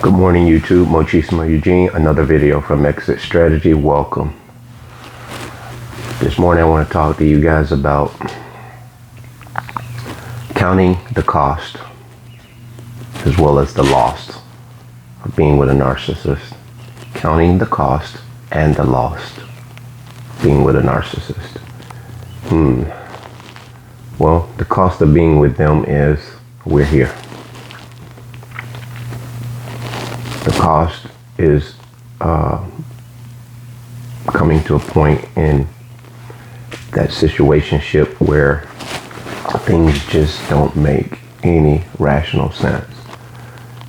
Good morning, YouTube. Mochismo Eugene, another video from Exit Strategy. Welcome. This morning I want to talk to you guys about counting the cost as well as the loss of being with a narcissist. Counting the cost and the loss being with a narcissist. Well, the cost of being with them is we're here. The cost is coming to a point in that situationship where things just don't make any rational sense.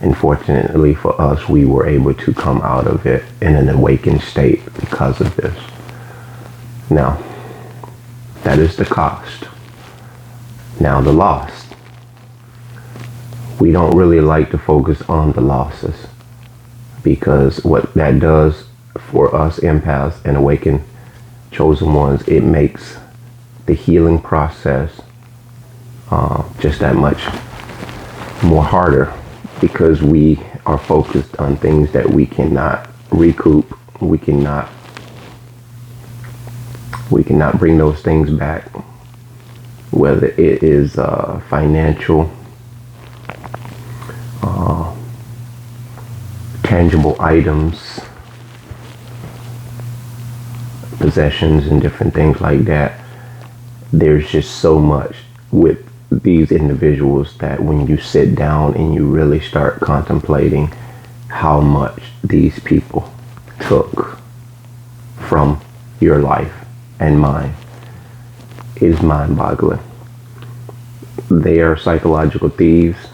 Unfortunately for us, we were able to come out of it in an awakened state because of this. Now, that is the cost. Now, the loss. We don't really like to focus on the losses, because what that does for us empaths and awakened chosen ones, it makes the healing process just that much more harder, because we are focused on things that we cannot recoup. We cannot bring those things back, whether it is financial, tangible items, possessions, and different things like that. There's just so much with these individuals that when you sit down and you really start contemplating how much these people took from your life and mine, it is mind-boggling. They are psychological thieves,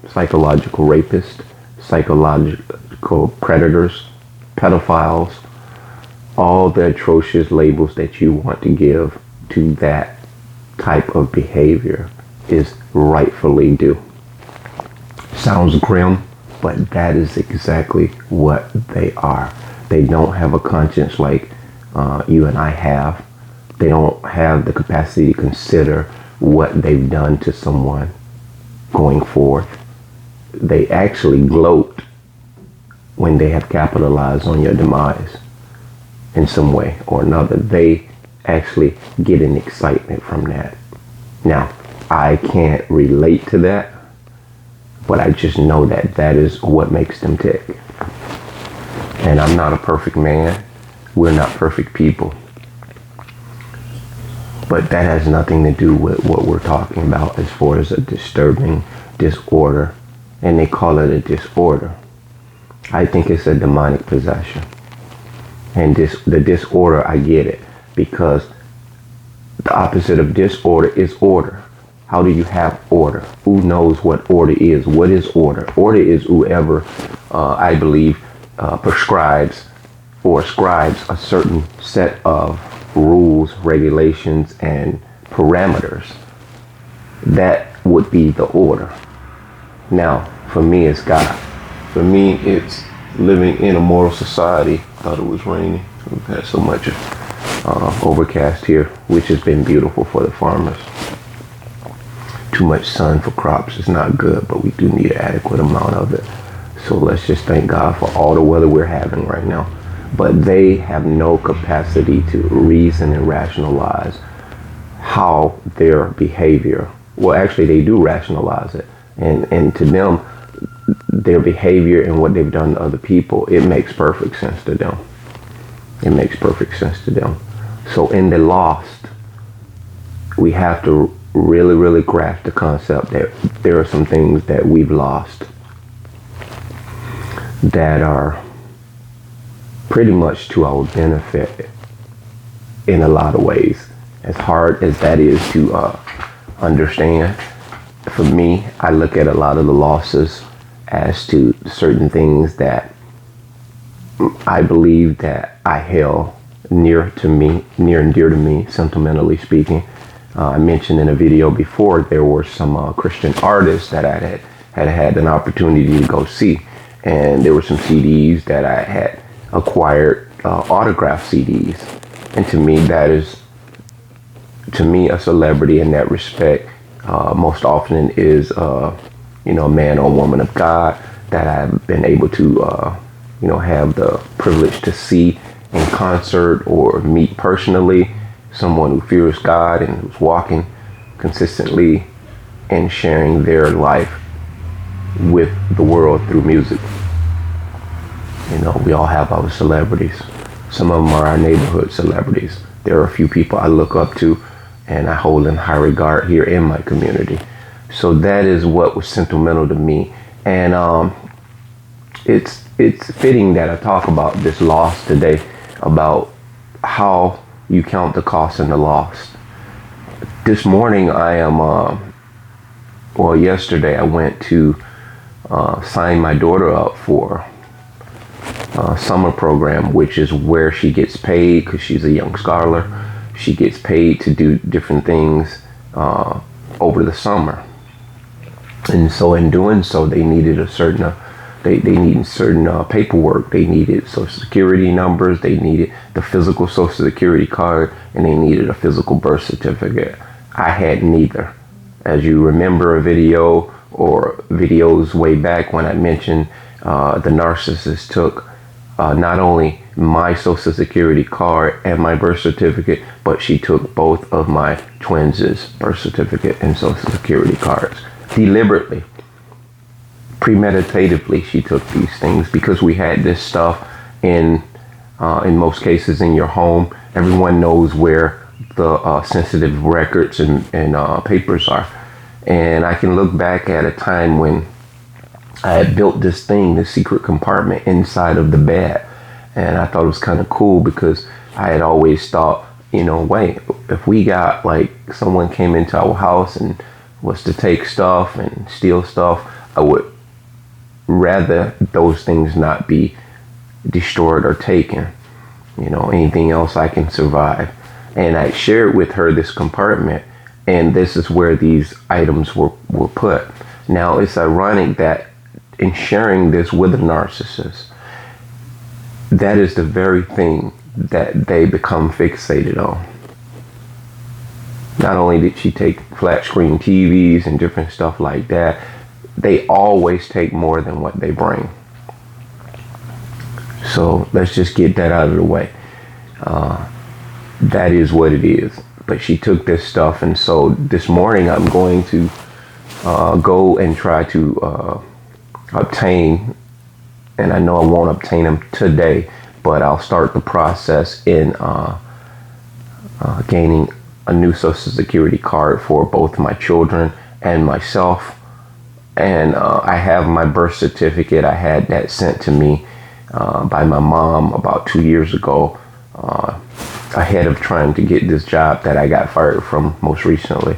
psychological rapists, psychological predators, pedophiles, all the atrocious labels that you want to give to that type of behavior is rightfully due. Sounds grim, but that is exactly what they are. They don't have a conscience like you and I have. They don't have the capacity to consider what they've done to someone going forth. They actually gloat when they have capitalized on your demise in some way or another. They actually get an excitement from that. Now, I can't relate to that, but I just know that that is what makes them tick. And I'm not a perfect man. We're not perfect people. But that has nothing to do with what we're talking about as far as a disturbing disorder. And they call it a disorder. I think it's a demonic possession. And the disorder, I get it, because the opposite of disorder is order. How do you have order? Who knows what order is? What is order? Order is whoever, I believe, prescribes or ascribes a certain set of rules, regulations, and parameters. That would be the order. Now, for me, it's God. For me, it's living in a moral society. Thought it was raining. We've had so much overcast here, which has been beautiful for the farmers. Too much sun for crops is not good, but we do need an adequate amount of it. So let's just thank God for all the weather we're having right now. But they have no capacity to reason and rationalize how their behavior, well, actually they do rationalize it. And to them, their behavior and what they've done to other people, it makes perfect sense to them. It makes perfect sense to them. So in the lost, we have to really, really grasp the concept that there are some things that we've lost that are pretty much to our benefit in a lot of ways. As hard as that is to understand, for me, I look at a lot of the losses as to certain things that I believe that I held near and dear to me, sentimentally speaking. I mentioned in a video before, there were some Christian artists that I had an opportunity to go see. And there were some CDs that I had acquired, autographed CDs. And to me, that is, a celebrity in that respect most often is, a man or woman of God that I've been able to, have the privilege to see in concert or meet personally, someone who fears God and who's walking consistently and sharing their life with the world through music. We all have our celebrities. Some of them are our neighborhood celebrities. There are a few people I look up to and I hold in high regard here in my community. So that is what was sentimental to me. And it's fitting that I talk about this loss today, about how you count the cost and the loss. This morning yesterday I went to sign my daughter up for summer program, which is where she gets paid because she's a young scholar. She gets paid to do different things over the summer. And so in doing so, they needed a certain paperwork. They needed Social Security numbers. They needed the physical Social Security card, and they needed a physical birth certificate. I had neither. As you remember a video or videos way back when I mentioned the narcissist took not only my Social Security card and my birth certificate, but she took both of my twins' birth certificate and Social Security cards. Deliberately, premeditatively, she took these things because we had this stuff in most cases in your home. Everyone knows where the sensitive records and papers are. And I can look back at a time when I had built this secret compartment inside of the bed. And I thought it was kind of cool because I had always thought, wait, if we got someone came into our house and was to take stuff and steal stuff, I would rather those things not be destroyed or taken. Anything else I can survive. And I shared with her this compartment, and this is where these items were put. Now, it's ironic that in sharing this with a narcissist, that is the very thing that they become fixated on. Not only did she take flat screen TVs and different stuff like that, they always take more than what they bring. So let's just get that out of the way. That is what it is. But she took this stuff, and so this morning I'm going to go and try to obtain, and I know I won't obtain them today, but I'll start the process in gaining a new Social Security card for both my children and myself. And I have my birth certificate. I had that sent to me by my mom about 2 years ago, ahead of trying to get this job that I got fired from most recently.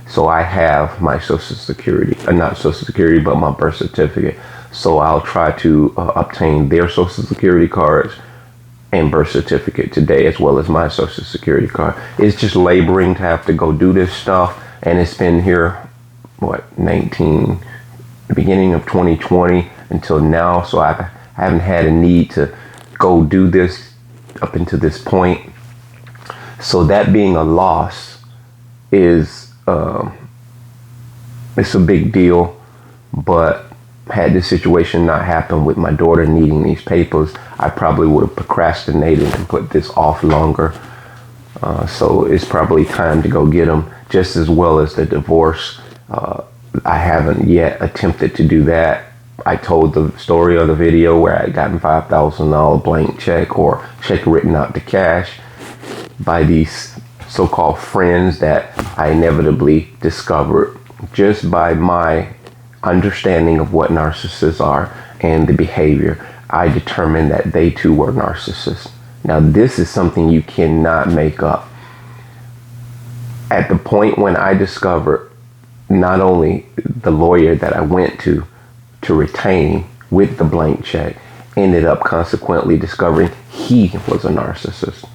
So I have my Social Security, not Social Security, but my birth certificate. So I'll try to obtain their Social Security cards and birth certificate today, as well as my Social Security card. It's just laboring to have to go do this stuff, and it's been here, the beginning of 2020 until now. So I haven't had a need to go do this up until this point. So that being a loss is it's a big deal. But had this situation not happened with my daughter needing these papers, I probably would have procrastinated and put this off longer. So it's probably time to go get them, just as well as the divorce. I haven't yet attempted to do that. I told the story of the video where I had gotten $5,000 blank check or check written out to cash by these so-called friends that I inevitably discovered just by my understanding of what narcissists are and the behavior. I determined that they too were narcissists. Now, this is something you cannot make up. At the point when I discovered not only the lawyer that I went to retain with the blank check, ended up consequently discovering he was a narcissist.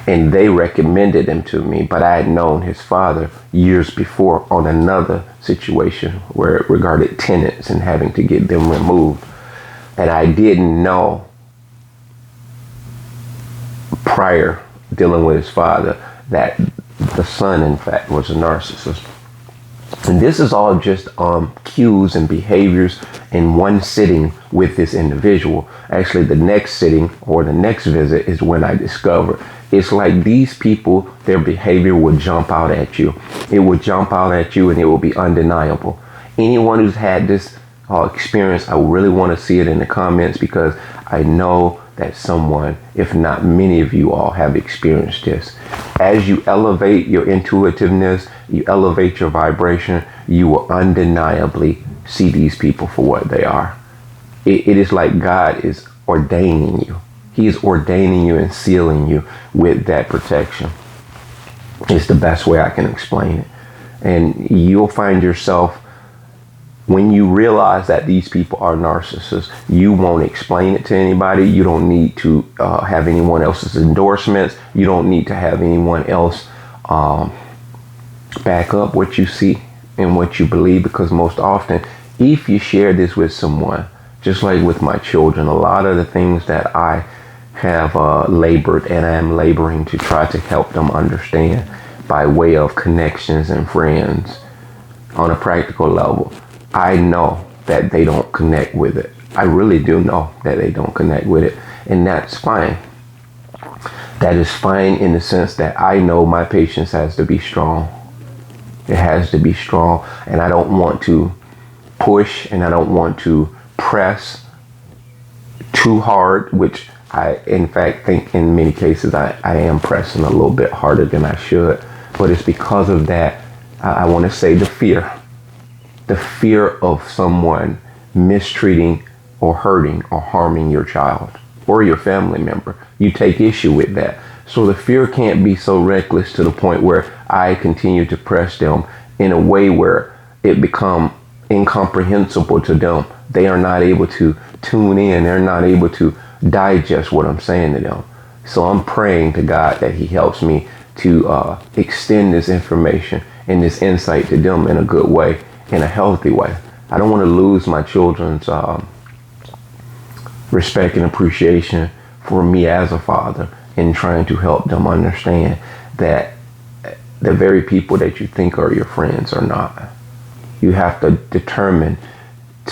And they recommended him to me, but I had known his father years before on another situation where it regarded tenants and having to get them removed. And I didn't know prior dealing with his father that the son, in fact, was a narcissist. And this is all just cues and behaviors in one sitting with this individual. Actually, the next sitting or the next visit is when I discover it's like these people, their behavior will jump out at you. It will jump out at you and it will be undeniable. Anyone who's had this experience, I really want to see it in the comments, because I know that someone, if not many of you all, have experienced this. As you elevate your intuitiveness, you elevate your vibration, you will undeniably see these people for what they are. It is like God is ordaining you. He is ordaining you and sealing you with that protection. It's the best way I can explain it. And you'll find yourself, when you realize that these people are narcissists, you won't explain it to anybody. You don't need to have anyone else's endorsements. You don't need to have anyone else back up what you see and what you believe, because most often, if you share this with someone, just like with my children, a lot of the things that I have labored and I am laboring to try to help them understand by way of connections and friends on a practical level, I know that they don't connect with it. I really do know that they don't connect with it. And that's fine. That is fine in the sense that I know my patience has to be strong. It has to be strong. And I don't want to push and I don't want to press too hard, which I, in fact, think in many cases I am pressing a little bit harder than I should. But it's because of that, I want to say the fear. The fear of someone mistreating or hurting or harming your child or your family member. You take issue with that. So the fear can't be so reckless to the point where I continue to press them in a way where it become incomprehensible to them. They are not able to tune in. They're not able to digest what I'm saying to them. So I'm praying to God that he helps me to extend this information and this insight to them in a good way, in a healthy way. I don't want to lose my children's respect and appreciation for me as a father in trying to help them understand that the very people that you think are your friends are not. You have to determine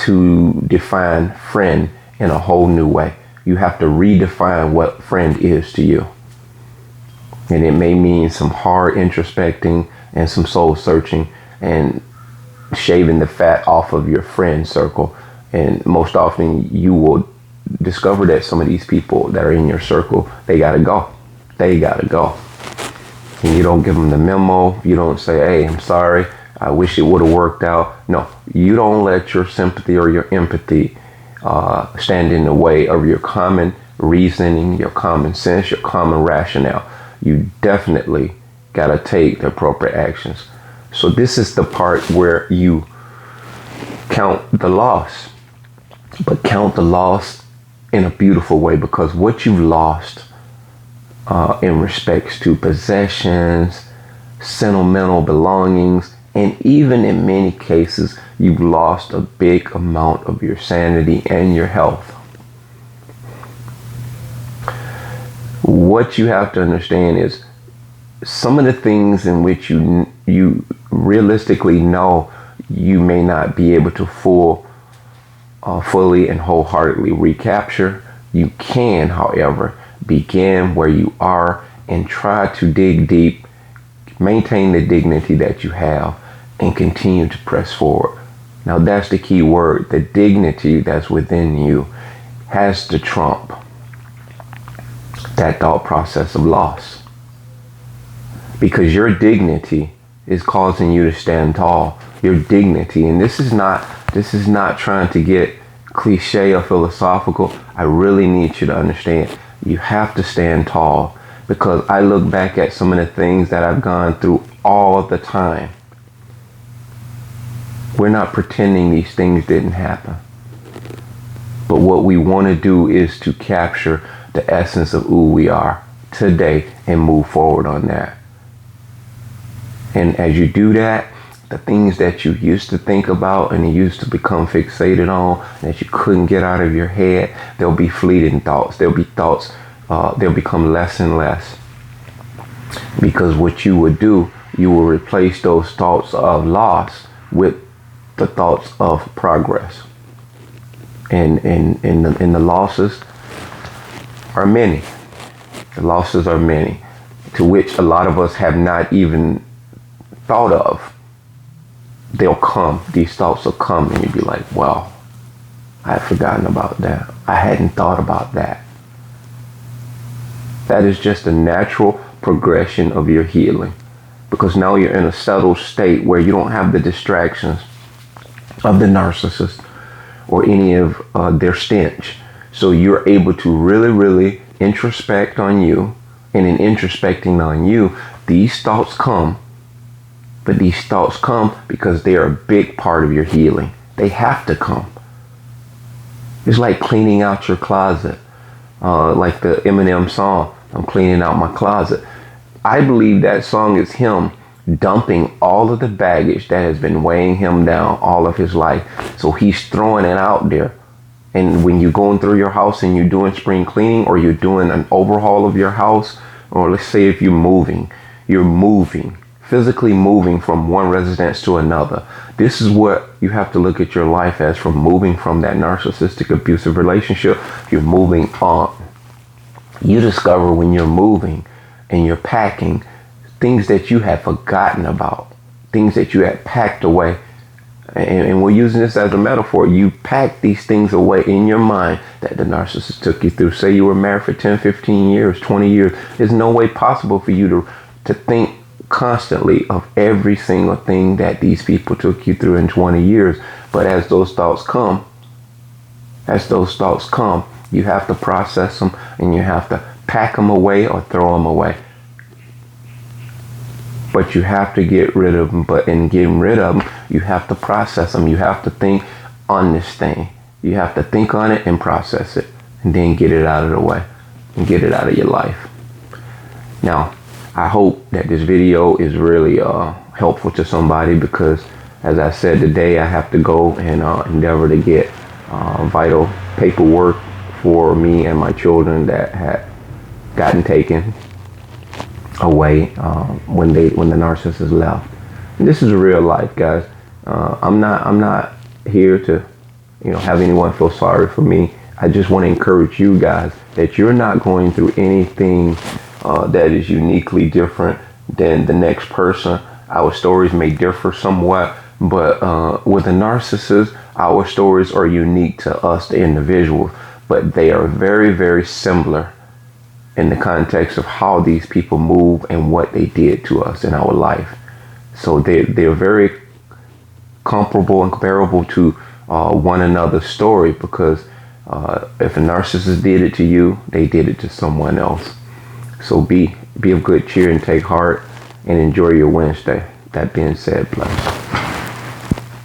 to define friend in a whole new way. You have to redefine what friend is to you. And it may mean some hard introspecting and some soul searching and shaving the fat off of your friend circle. And most often you will discover that some of these people that are in your circle, they gotta go. They gotta go. And you don't give them the memo. You don't say, hey, I'm sorry, I wish it would have worked out. No, you don't let your sympathy or your empathy stand in the way of your common reasoning, your common sense, your common rationale. You definitely gotta take the appropriate actions. So this is the part where you count the loss, but count the loss in a beautiful way, because what you've lost in respects to possessions, sentimental belongings, and even in many cases, you've lost a big amount of your sanity and your health. What you have to understand is some of the things in which you realistically know you may not be able to fully and wholeheartedly recapture. You can, however, begin where you are and try to dig deep, maintain the dignity that you have, and continue to press forward. Now that's the key word. The dignity that's within you has to trump that thought process of loss, because your dignity is causing you to stand tall. Your dignity, and this is not trying to get cliche or philosophical. I really need you to understand you have to stand tall, because I look back at some of the things that I've gone through all the time. We're not pretending these things didn't happen, but what we want to do is to capture the essence of who we are today and move forward on that. And as you do that, the things that you used to think about and you used to become fixated on, that you couldn't get out of your head, there'll be fleeting thoughts. There'll be thoughts, they'll become less and less. Because what you would do, you will replace those thoughts of loss with the thoughts of progress. And the losses are many. The losses are many, to which a lot of us have not even thought of. They'll come. These thoughts will come, and you'll be like, wow, I had forgotten about that. I hadn't thought about that. That is just a natural progression of your healing, because now you're in a settled state where you don't have the distractions of the narcissist or any of their stench. So you're able to really, really introspect on you. And in introspecting on you, these thoughts come. But these thoughts come because they are a big part of your healing. They have to come. It's like cleaning out your closet. Like the Eminem song, I'm cleaning out my closet. I believe that song is him dumping all of the baggage that has been weighing him down all of his life. So he's throwing it out there. And when you're going through your house and you're doing spring cleaning, or you're doing an overhaul of your house, or let's say if you're moving, physically moving from one residence to another. This is what you have to look at your life as, from moving from that narcissistic abusive relationship. You're moving on. You discover when you're moving and you're packing things that you had forgotten about, things that you had packed away. And we're using this as a metaphor. You pack these things away in your mind that the narcissist took you through. Say you were married for 10, 15 years, 20 years. There's no way possible for you to think constantly of every single thing that these people took you through in 20 years. But as those thoughts come, you have to process them, and you have to pack them away or throw them away. But you have to get rid of them. But in getting rid of them, you have to process them. You have to think on this thing. You have to think on it and process it, and then get it out of the way and get it out of your life. Now, I hope that this video is really helpful to somebody, because as I said today, I have to go and endeavor to get vital paperwork for me and my children that had gotten taken away when the narcissist left. And this is real life, guys. I'm not here to have anyone feel sorry for me. I just want to encourage you guys that you're not going through anything that is uniquely different than the next person. Our stories may differ somewhat, but with a narcissist, our stories are unique to us, the individuals, but they are very, very similar in the context of how these people move and what they did to us in our life. So they're very comparable and comparable to one another's story, because if a narcissist did it to you, they did it to someone else. So be of good cheer and take heart, and enjoy your Wednesday. That being said, bless.